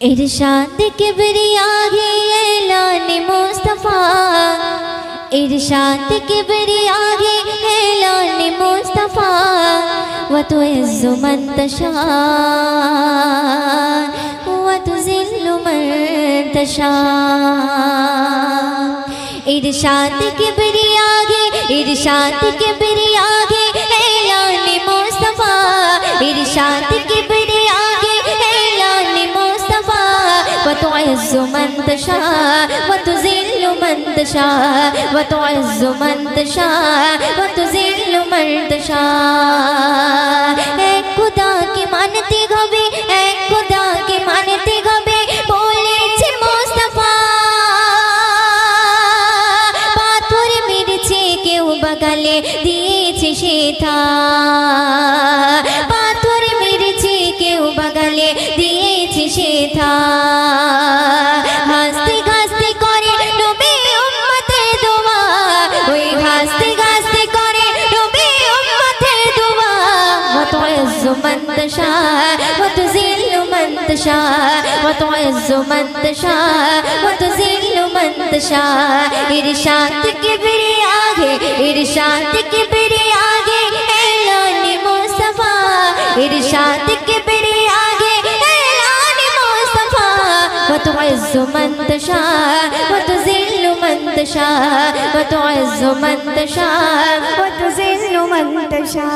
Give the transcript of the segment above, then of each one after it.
इरशाद किबरिया है ऐलान मुस्तफ़ा, इरशाद किबरिया है ऐलान मुस्तफ़ा। व तुइज़्ज़ु मन तशा व तुज़िल्लु मन तशा। इरशाद किबरिया है, इरशाद किबरिया है ऐलान मुस्तफ़ा, इरशाद किबरिया है ऐलान मुस्तफ़ा। व तुइज़्ज़ु मन तशा व तुज़िल्लु मन तशा, व तुइज़्ज़ु मन तशा व तुज़िल्लु मन तशा। ऐ खुदा के मानते गबे, ऐ खुदा के मानते गबे बोलेছে मुस्तफ़ा। পাথর মেরেছে কেউ বাগালে দিয়েছে সেথা, পাথর মেরেছে কেউ বাগালে দিয়েছে সেথা। হাসতে হাসতে করে নবী উম্মতের দোয়া, ওই হাসতে হাসতে করে নবী উম্মতের দোয়া। ওয়া তুইজ্জু মান তাশা ওয়া তুযিল্লু মান তাশা, ওয়া তুইজ্জু মান তাশা ওয়া তুযিল্লু মান তাশা। इरशाद किबरिया है, इरशाद किबरिया है ऐलान मुस्तफ़ा, इरशाद किबरिया है ऐलान मुस्तफ़ा। व तुइज़्ज़ु मन तशा व तुज़िल्लु मन तशा, व तुइज़्ज़ु मन तशा व तुज़िल्लु मन तशा।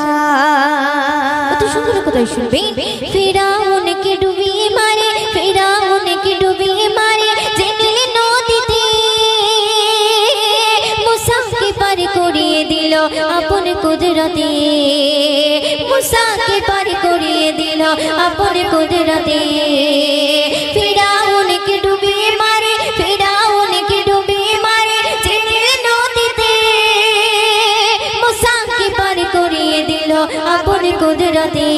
तो सुंदर কথা শুনবেন। ফিরাউন কে ডুবিয়ে মারে, ফিরাউন কে ডুবিয়ে মারে জেলে নদীতে, मूसा के पार करिए दिल अपन कुदरते, मूसा के पार करिए दिल अपन कुदरते। फिराउन के डुबिए मारे, फिराउन के डुबिए मारे जले नदीते, मूसा के पार करिए दिल अपन कुदरते,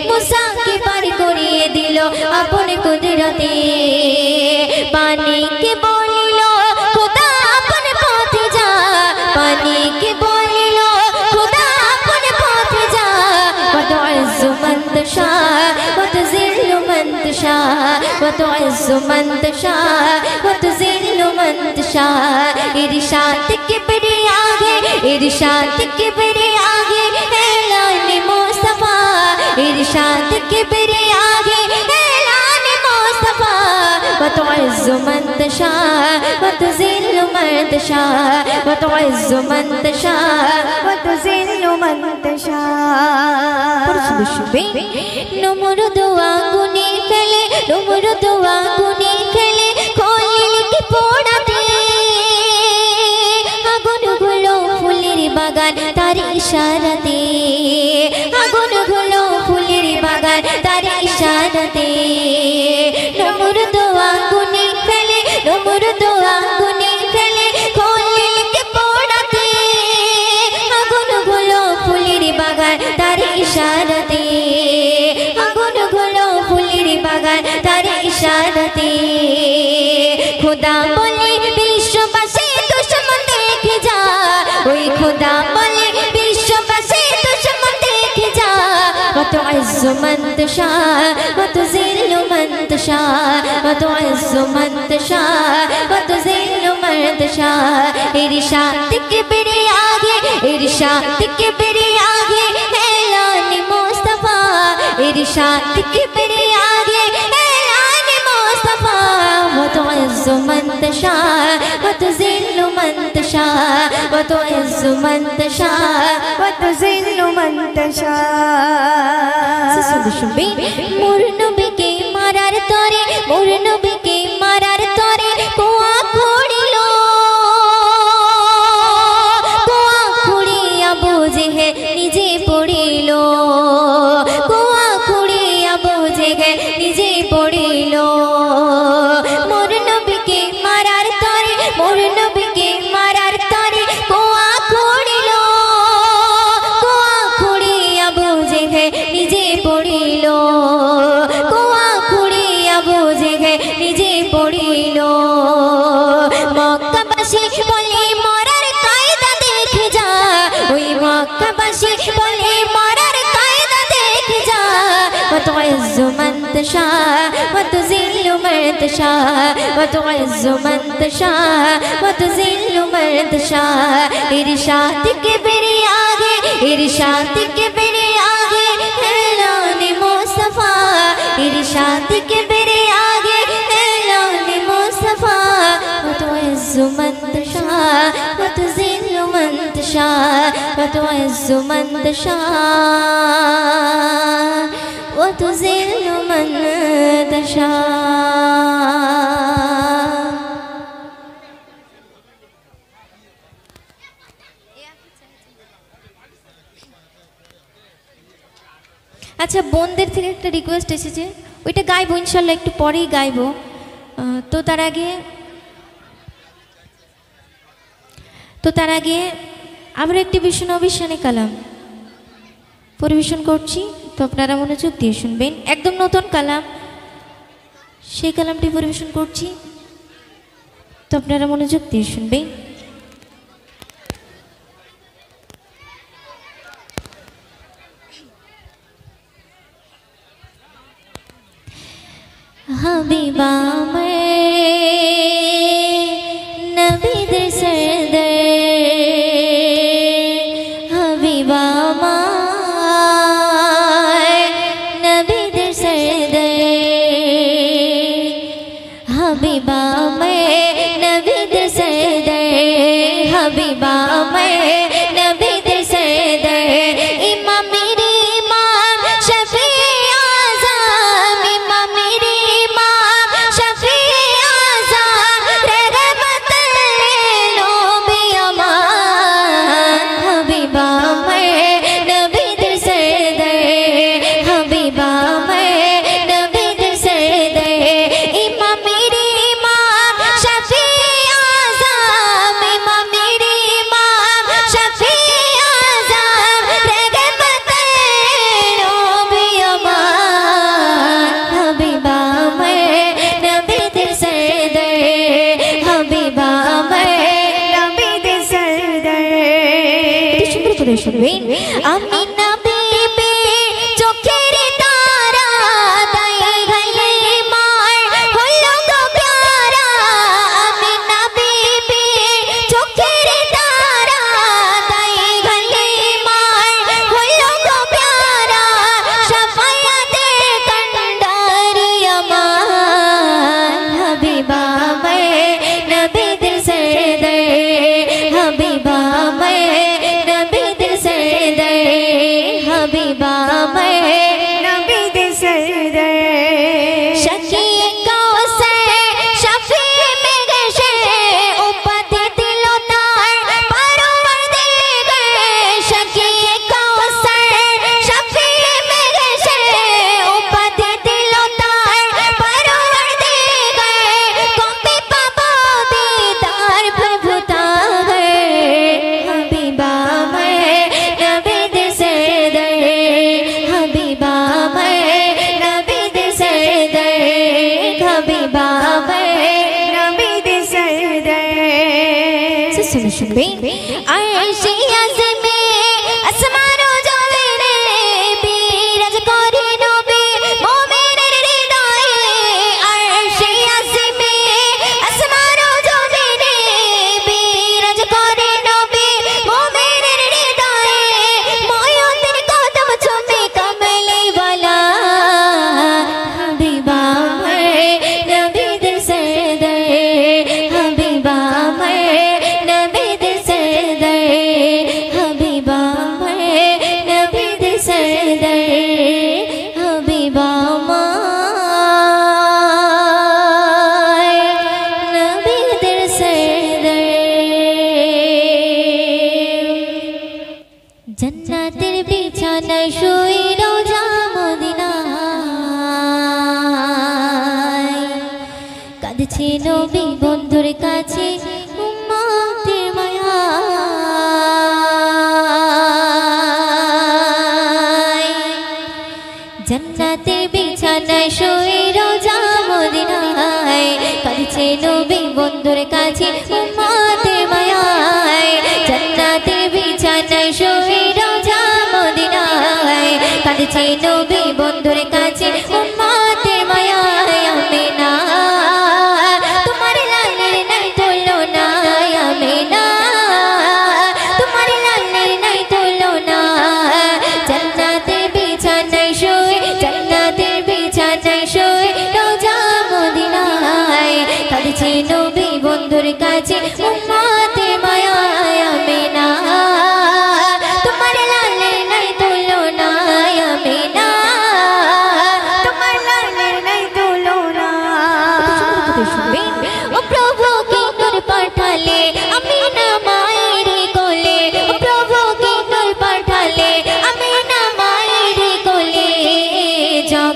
मूसा के पार करिए दिल अपन कुदरते। पानी के बोलिलो खुदा अपन पथे जा, पानी के बोलिलो खुदा अपन पथे जा। व तुइज़्ज़ु मन तशा व तुज़िल्लु मन तशा, व तुइज़्ज़ु मन तशा व तुज़िल्लु मन तशा। इरशाद किबरिया है, इरशाद किबरिया है ऐलान मुस्तफ़ा, इरशाद किबरिया है ऐलान मुस्तफ़ा। व तुइज़्ज़ु मन तशा व तुज़िल्लु मन तशा, व तुइज़्ज़ु मन तशा व तुज़िल्लु मन तशा। नमरुद आগুনে ফেলে, नमरुद आগুনে ফেলে খলিলকে পোড়াতে, আগুনগুলো ফুলের বাগান তার ইশারাতে, আগুনগুলো ফুলের বাগান তার ইশারাতে। নমরুদ আগুনে ফেলে, নমরুদ আগুনে ফেলে খলিলকে পোড়াতে, আগুনগুলো ফুলের বাগান তার ইশারাতে, আগুনগুলো ফুলের বাগান তার ইশারাতে। খোদা বলে বিশ্ববাসী দুশমন দেখে যা, ওই খোদা বলে বিশ্ববাসী দুশমন দেখে যা। व तुइज़्ज़ु मन तशा व तुज़िल्लु मन तशा, व तुइज़्ज़ु मन तशा व तुज़िल्लु मन तशा। इरशाद किबरिया है, इरशाद किबरिया है ऐलान मुस्तफ़ा, इरशाद किबरिया है ऐलान मुस्तफ़ा। व तुइज़्ज़ु मन तशा व तुज़िल्लु मन तशा, व तुइज़्ज़ु मन तशा व तुज़िल्लु मन तशा। मोर नबी के मारार तोरे, मोर नबी के मारार तोरे कुआ खोड़िलो, कुआ खोड़िया बोझे है निजे पड़िलो, कुआ खोड़िया बोझे है निजे पड़िलो। मोर नबी के मारार तोरे, मोर नबी के मारार तोरे कुआ खोड़िलो, कुआ खोड़िया बोझे है निजे पड़िलो, कुआ खोड़िया बोझे है निजे पड़िलो। মক্কাবাসী বলে মরার কায়দা দেখে যা, ওই মক্কাবাসী বলে মরার কায়দা দেখে যা। व وتعز من تشاء وتذل من تشاء وتعز من تشاء وتذل من تشاء इरशाद के बेरे आगे इरशाद के बेरे आगे ऐलान मुस्तफा इरशाद के बेरे आगे ऐलान मुस्तफा وتعز من تشاء وتذل من تشاء وتعز من تشاء وتذل من تشاء আচ্ছা বোনদের থেকে একটা রিকোয়েস্ট এসেছে ওইটা গাইবো ইনশাআল্লাহ একটু পরেই গাইবো তো তার আগে আমরা একটি বিষ্ণু শানে কালাম পরিবেশন করছি তো আপনারা মনোযোগ দিয়ে শুনবেন একদম নতুন কালাম সেই কালামটি পরিবেশন করছি তো আপনারা মনোযোগ দিয়ে শুনবেন हबीबा मैं नबी दे सरदर हबीबा मैं नबी दे सरदर हबीबा मैं नबी दे सरदर हबीबा मैं नबी दे सरदर इमाम मेरी इमाम शफी आज़म इमाम मेरी इमाम शफी आज़म रहमत लोबी अमान हबीबा मैं नबी दे सरदर हबीबा मैं नबी दे सरदर इमाम मेरी इमाम शफी आज़म इमाम मेरी इमाम शफी आज़म रहमत लोबी अमान हबीबा मैं नबी दे सरदर हबीबा मैं नबी दे सरदर सुंदर করে শুনবেন আমি নবী पे চোখের তারা তাই গলে মার হলো গো প্যারা আমি নবী पे চোখের তারা তাই গলে মার হলো গো প্যারা শাফায়াতে কন্ডারি আমার हबीबा मैं नबी दे सरदर हबीबा मैं नबी दे सरदर हबीबा मैं नबी दे सरदर शकी कौसर शफी में गशे उपाधि दिलो तार परवरदिगार शकी कौसर शफी में गशे उपाधि दिलो तार परवरदिगार कभी पाबो दीदार प्रभु तार हबीबा मैं नबी दे सरदर हबीबा मैं नबी दे सरदर हबीबा मैं नबी दे सरदर सुन শুনবেন আরশে আযমে আসমানো জমিনে বিরাজ করে নবী মুমিনের হৃদয়ে আরশে আযমে আসমানো জমিনে বিরাজ করে নবী মুমিনের হৃদয়ে ময়ূরের কদম চুমে কমলে वाला हबीबा मैं नबी दे सरदर हबीबा मैं नबी दे सरदर हबीबा मैं नबी दे सरदर हबीबा मैं नबी दे सरदर जन्नतेर बिछाना শুই রোজা মদিনায় কাঁদছে নবী বন্ধুর কাছে উম্মতের মায়ায় जन्नतेर बिछानाয় শুই রোজা মদিনায় কাঁদছে নবী বন্ধুর কাছে উম্মতের মায়ায় जन्नतेर बिछानाয় শুই রোজা মদিনায় কাঁদছে নবী বন্ধুর কাছে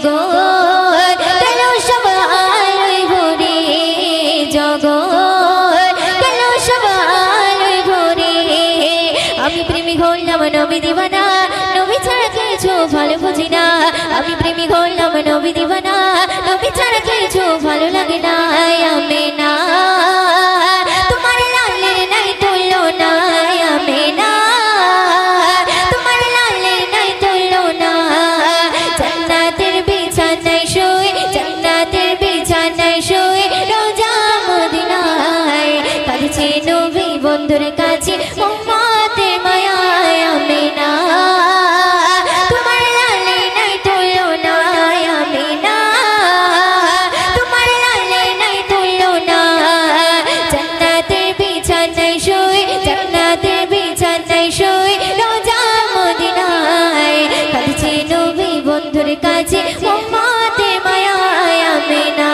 জগৎ গেল সব আলোয় ভরে জগৎ গেল সব আলোয় ভরে আমি প্রেমিক হলাম নবী দিওয়ানা নবী ছাড়া কিছু ভালো বুঝি না আমি প্রেমিক হলাম নবী দিওয়ানা নবী ছাড়া কিছু ভালো লাগে না আমিনা তোমার লালের নাই তুলনা আমিনা তোমার লালের নাই তুলনা জান্নাতের বিছানায় শুয়ে জান্নাতের বিছানায় শুয়ে রোজা মদিনায় কাঁদছে নবী বন্ধুর কাছে উম্মতের মায়ায় আমিনা তোমার লালের নাই তুলনা আমিনা তোমার লালের নাই তুলনা জান্নাতের বিছানায় শুয়ে জান্নাতের বিছানায় শুয়ে রোজা মদিনায় কাঁদছে নবী বন্ধুর কাছে উম্মতের মায়ায় আমিনা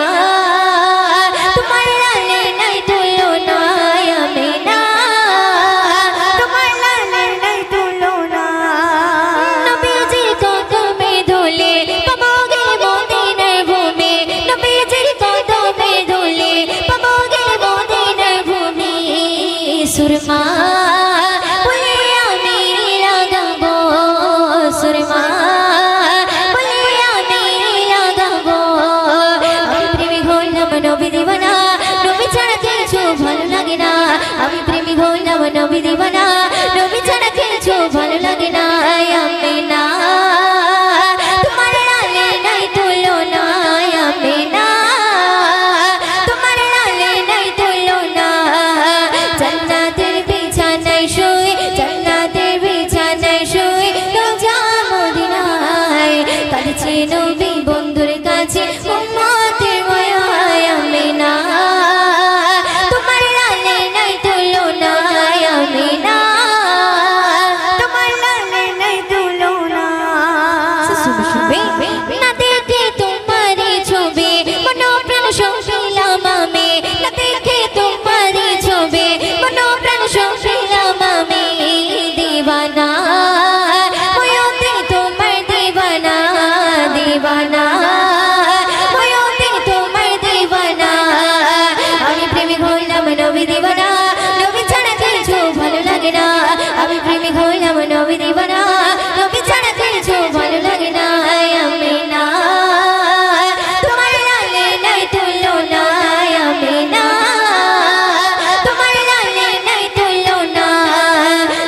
তোমার লালের নাই তুলনা আমিনা তোমার লালের নাই তুলনা নবীজির কদমে ধুলে পাবো গে মদিনার ভূমি নবীজির কদমে ধুলে পাবো গে মদিনার ভূমি সুরমা বলে আমি লাগাবো সুরমা বলে আমি লাগাবো আমি প্রেমিক হলাম নবী দিওয়ানা নবী ছাড়া কিছু ভালো লাগে না আমি প্রেমিক হলাম নবী দিওয়ানা নবী ছাড়া কিছু ভালো লাগে না আমিনা তোমার লালের নাই তুলনা আমিনা তোমার লালের নাই তুলনা জান্নাতের বিছানায় শুয়ে জান্নাতের বিছানায় শুয়ে রোজা মদিনায় কাঁদছে নবী বন্ধুর কাছে উম্মতের মায়ায় আমিনা তোমার লালের নাই তুলনা আমিনা তোমার লালের নাই তুলনা না দেখে তোমারই ছবি মনো প্রাণ সঙ্গিলাম আমি না দেখে তোমারই ছবি মনো প্রাণ সঙ্গিলাম আমি দিওয়ানা হইতে তোমার দিওয়ানা দিওয়ানা হইতে তোমার দিওয়ানা আমি প্রেমিক হইলাম নবী দিওয়ানা নবী ছাড়া কিছু ভালো লাগে না আমি প্রেমিক হইলাম নবী দিওয়ানা নবী ছাড়া কিছু ভালো লাগে না আমিনা তোমার লালের নাই তুলনা আমিনা তোমার লালের নাই তুলনা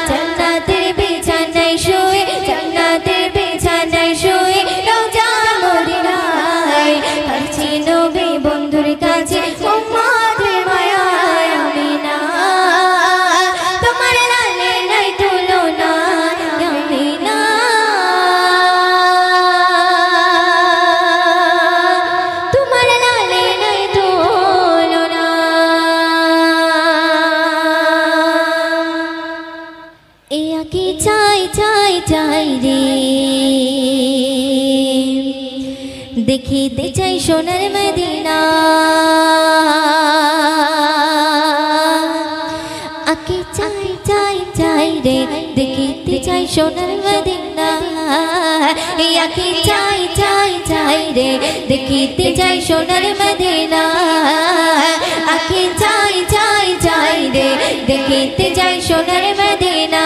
জান্নাতের বিছানায় শুয়ে জান্নাতের বিছানায় শুয়ে রোজা মদিনায় কাঁদছে নবী বন্ধুর কাছে উম্মতের মায়ায় আমিনা তোমার লালের নাই তুলনা আমিনা তোমার লালের নাই তুলনা এ আঁকি চাই চাই চাই রে দেখিতে চাই সোনার মদিনা আঁকি চাই চাই চাই রে দেখিতে চাই সোনার মদিনা এ আঁকি চাই চাই চাই রে দেখিতে চাই সোনার মদিনা আঁকি চাই চাই চাই রে দেখিতে চাই সোনার মদিনা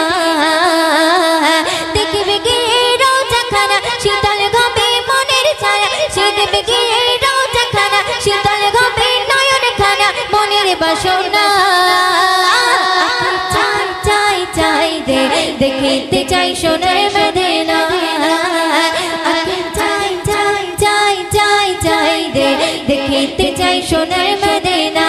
দেখবে কি রোজা খানা শীতল গবে মনের ছায়া সে দেখবে কি রোজা খানা শীতল গবে নয়ন খানা মনের বাসনা চাই চাই চাই রে দেখিতে চাই সোনার মদিনা চাই চাই চাই চাই চাই রে দেখিতে চাই সোনার মদিনা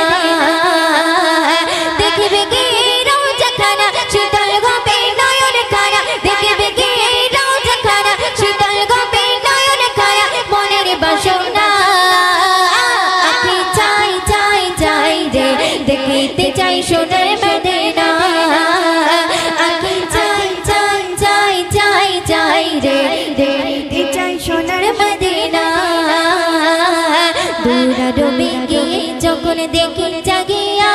দেখবে কি রোজা খানা শীতল গবে নয়ন খানা দেখবে কি রোজা খানা শীতল গবে নয়ন খানা মনের বাসনা চাই চাই চাই রে দেখিতে চাই সোনার মদিনা চাই চাই চাই চাই চাই রে দেখিতে চাই সোনার মদিনা দূরা ডুবে গিয়ে যখন দেখি জাগিয়া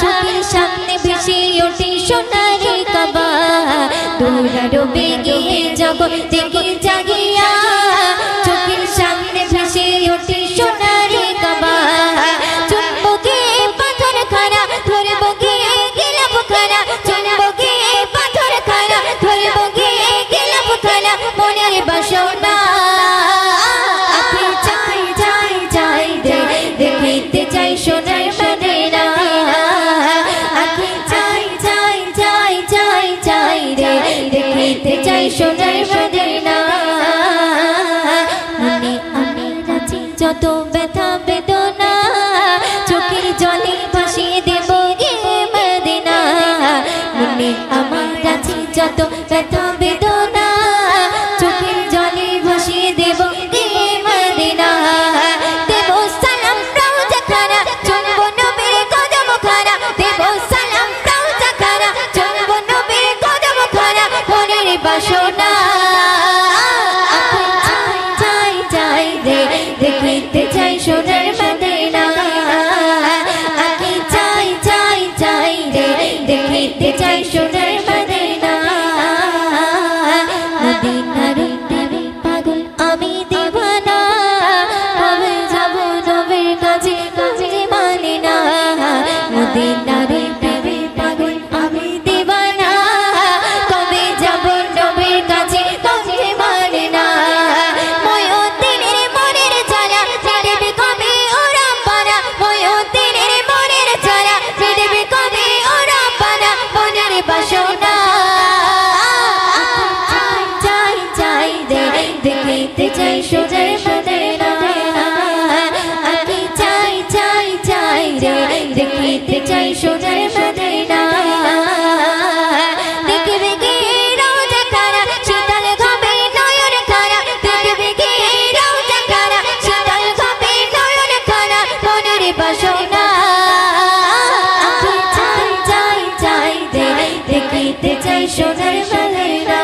চোখের সামনে ভেসে ওঠে সোনার কাবা দূরা ডুবে গিয়ে যখন দেখি জাগিয়া চোখের যত ব্যথা বেদনা চোখের জলে ভাসিয়ে দেব গিয়ে মদিনা মনে আমার আছে যত ব্যথা বেদনা চোখের জলে ভাসিয়ে দেব গিয়ে মদিনা দেব সালাম রওজা খানা চলব নবীর কদম খানা দেব সালাম রওজা খানা চলব নবীর কদম খানা মনের বাসনা দেখিতে চাই সোনার মদিনা আকি চাই চাই চাই রে দেখিতে চাই সোনার মদিনা মদিনার প্রেমে পাগল আমি দিওয়ানা কবে যাব নবীর কাছে কাছে মানে না মদিনার প্রেমে পাগল আমি দিওয়ানা কবে যাব নবীর কাছে কাছে মানে না দেখিতে চাই সোনার মদিনা আমি চাই চাই চাই রে দেখিতে চাই সোনার মদিনা দেখবে কি রওজা খানা শীতল ঘামে নয়ন খানা দেখবে কি রওজা খানা শীতল ঘামে নয়ন খানা মনের বাসনা আমি চাই চাই চাই রে দেখিতে চাই সোনার মদিনা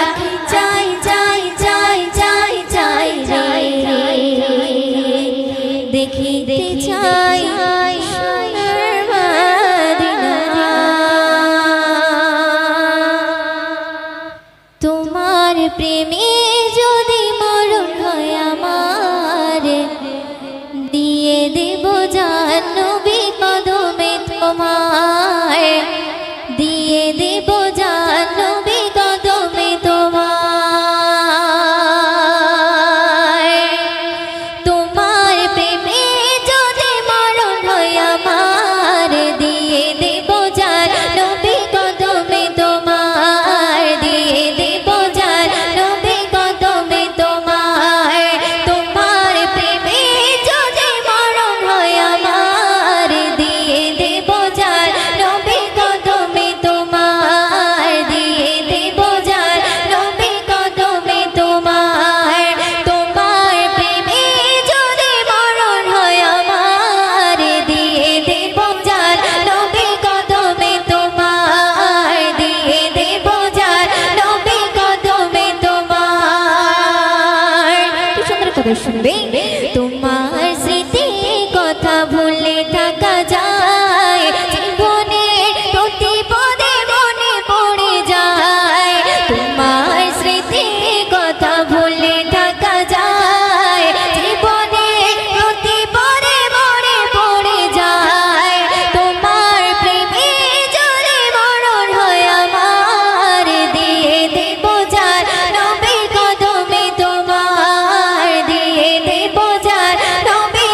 আমি চাই চাই চাই চাই চাই রে দেখিতে চাই সোনার মদিনা তোমার প্রেমে যদি মরণ হয় আমার দিয়ে দেব জান নবী কদমে তোমার দিয়ে দেব জান নবী কদমে তোমার প্রেমে যদি মরণ হয় আমার দিয়ে দেব জান নবী কদমে তোমার দিয়ে দেব জান নবী কদমে তোমার প্রেমে যদি মরণ হয় আমার দিয়ে দেব জান নবী কদমে তোমার দিয়ে দেব জান নবী কদমে তোমার প্রেমে যদি মরণ হয় আমার দিয়ে দেব জান নবী কদমে তোমার দিয়ে দেব জান নবী কদমে কি সুন্দর করে শুনবে তোমার স্মৃতি কথা ভুলে থাকা যায় জীবনের প্রতি পদে মনে পড়ে যায় তোমার স্মৃতি কথা ভুলে থাকা যায় জীবনের প্রতি পদে মনে পড়ে যায় তোমার প্রেমে যদি মরণ হয় আমার দিয়ে দেব জান নবী কদমে তোমার দিয়ে দেব জান নবী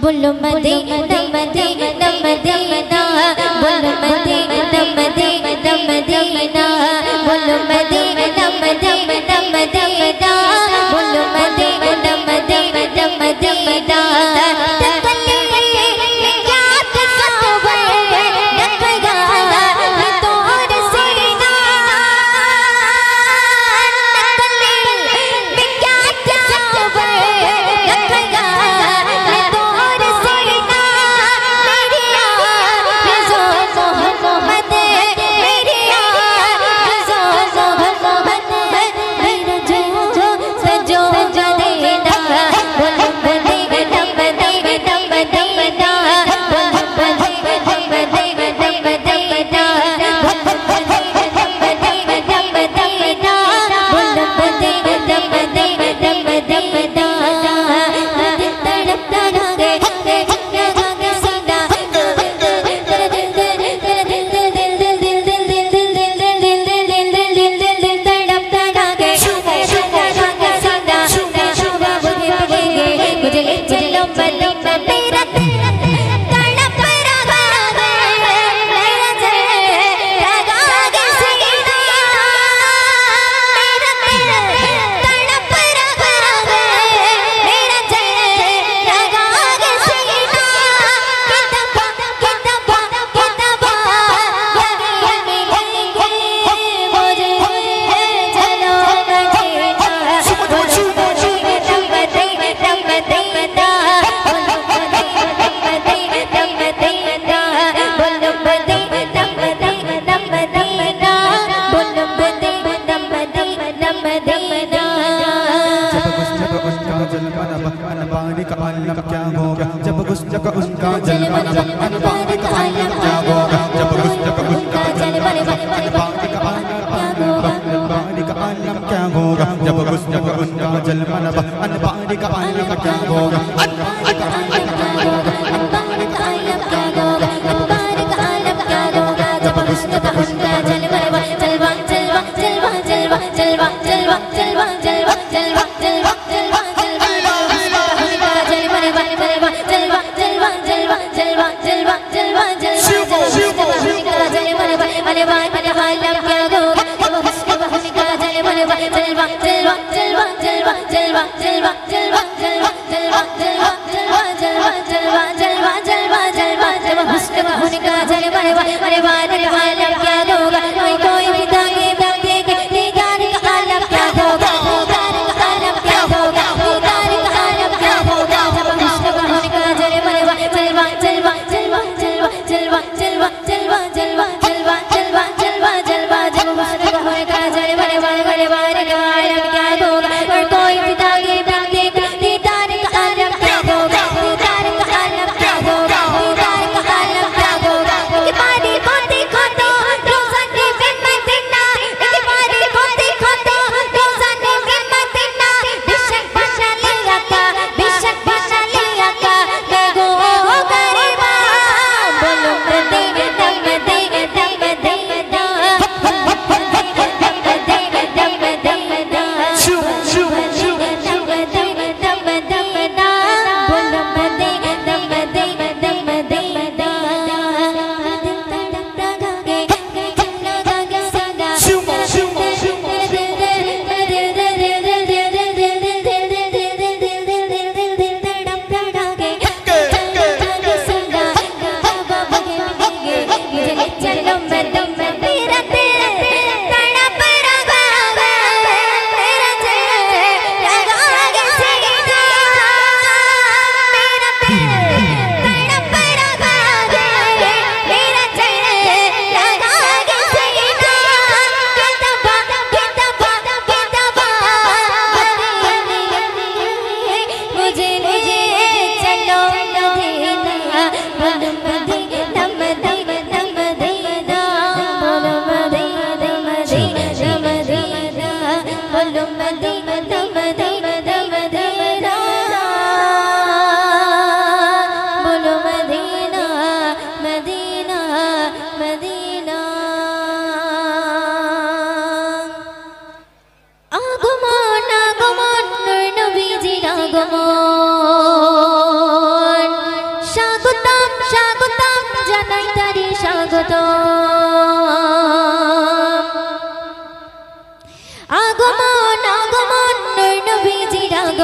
बोलो मदीना मदीना मदीना बोलो मदीना मदीना मदीना बोलो मदीना मदीना मदीना बोलो मदीना मदीना मदीना कोई पिता के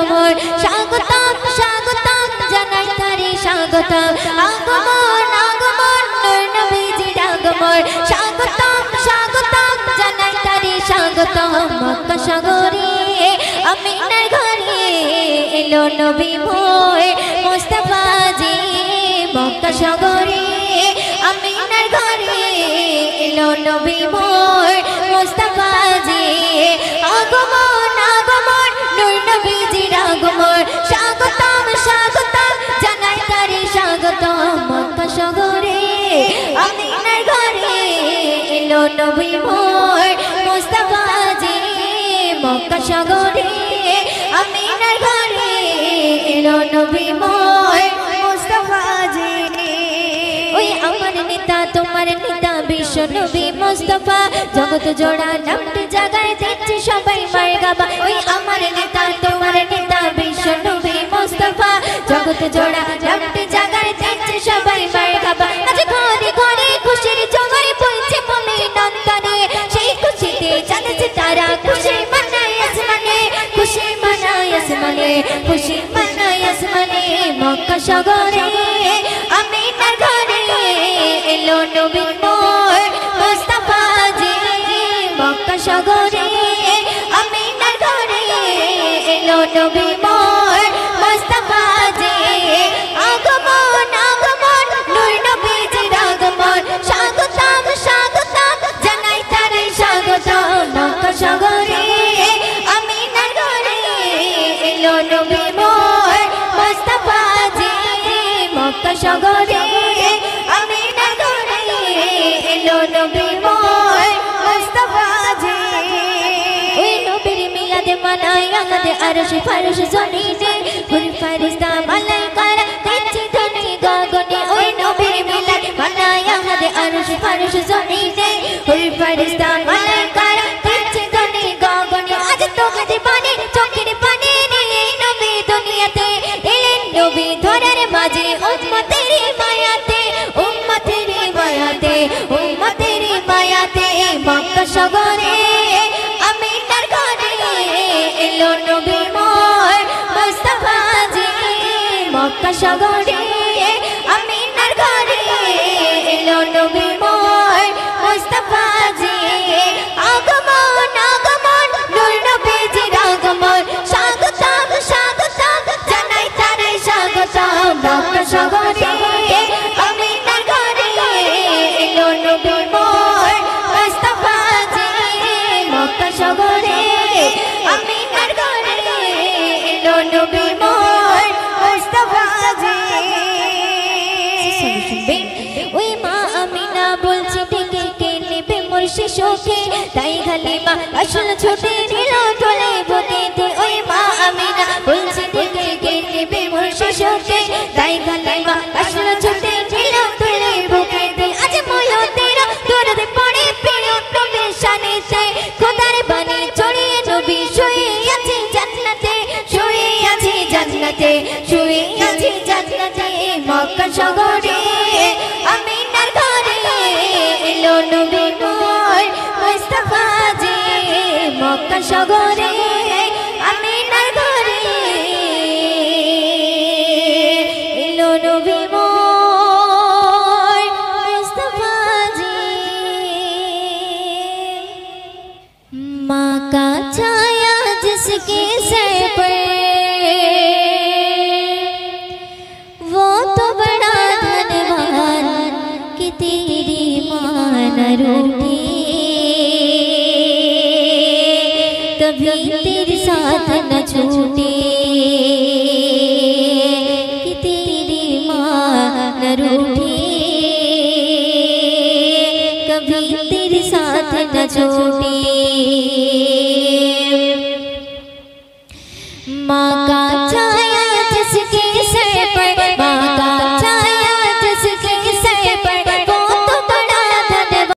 আগমন স্বাগতম স্বাগতম জানাই তারে স্বাগতম আগমন আগমন নূর নবীজির আগমন স্বাগতম স্বাগতম জানাই তারে স্বাগতম মক্কা সাগরে আমিনার ঘরে এলো নবী মোর মুস্তাফা জি মক্কা সাগরে আমিনার ঘরে এলো নবী মোর মুস্তাফা জি আগমন আগমন নূর নবীজির আগমন স্বাগতম স্বাগতম জানাই তারে স্বাগতম মক্কা সাগরে আমিনার ঘরে এলো নবী মোর মুস্তাফা জি মক্কা সাগরে আমিনার ঘরে এলো নবী মোর মুস্তাফা জি ওই আমার নেতা তোমার নেতা বিশ্ব নবী মুস্তাফা জগৎ জোড়া নামটি জাগায় দিচ্ছে সবাই মারহাবা ওই আমার নেতা তোমার নেতা বিশ্ব নবী মুস্তাফা জগৎ জোড়া নামটি জাগায় দিচ্ছে সবাই মারহাবা আজ ঘরে ঘরে খুশির জোয়ার বইছে মুমিন অন্তরে সেই খুশিতে চাঁদছে তারা খুশি মানায় আসমানে খুশি মানায় আসমানে খুশি মানায় আসমানে মক্কা সাগরে আমিনার ঘরে এলো নবী মোর মুস্তাফা জি মক্কা সাগরে আমিনার ঘরে এলো নবী মোর মুস্তাফা জি আগমন আগমন নূর নবীজির আগমন স্বাগতম স্বাগতম জানাই তারে স্বাগতম মক্কা সাগরে আমিনার ঘরে এলো নবী মোর মুস্তাফা জি মক্কা সাগরে আমিনার ঘরে এলো নবী মোর মুস্তাফা জি ওই নবীর মিলাদে মানায় আলাদে আরশ ফারশ জমিনে হুর ফারিস্তা মালাইকারা দিচ্ছে ধ্বনি গগনে ওই নবীর মিলাদ মানায় আলাদে আরশ ফারশ জমিনে হুর ফারিস্তা মালাইকারা দিচ্ছে ধ্বনি গগনে আজ তোকে পানি চোখের পানি নিয়ে নবী দুনিয়াতে এলেন নবী ধরার মাঝে উম্মতের মায়াতে উম্মতের মায়াতে উম্মতের মায়াতে মক্কা সাগরে আমিনার ঘরে এলো নবী মোর মুস্তাফা জি মক্কা সাগরে আমিনার ঘরে এলো নবী মোর মুস্তাফা জি আগমন আগমন নূর নবীজির আগমন স্বাগতম স্বাগতম জানাই তারে স্বাগতম মক্কা সাগরে আমিনার ঘরে এলো নবী মোর মুস্তাফা জি মক্কা সাগরে আমিনার ঘরে এলো নবী মোর মুস্তাফা জি ওই মা আমিনা বলছে ডেকে কে নেবে মোর শিশুকে তাই হালিমা আসল ছুটে নিল তোলে বুকেতে ওই মা আমিনা বলছে ডেকে কে নেবে মোর শিশুকে তাই হালিমা আসল ছুটে নিল তোলে বুকেতে আজ ময়ূরের দরদে পড়ে প্রিয় নবী শানেতে খোদার বাণী ছড়িয়ে নবী শুয়ে আছে জান্নাতে শুয়ে আছে জান্নাতে শুয়ে আছে জান্নাতে মক্কা সাগরে আমিনার ঘরে এলো নবী মোর মুস্তাফা জি মক্কা সাগরে আমিনার ঘরে এলো নবী মোর মুস্তাফা জি माँ का छाया जिसके सर पर वो तो बड़ा धनवान कि तेरी माँ न रूठी तभी तेरे साथ न छूटे कि तेरी माँ न रूठी कभी तेरे साथ न छूटे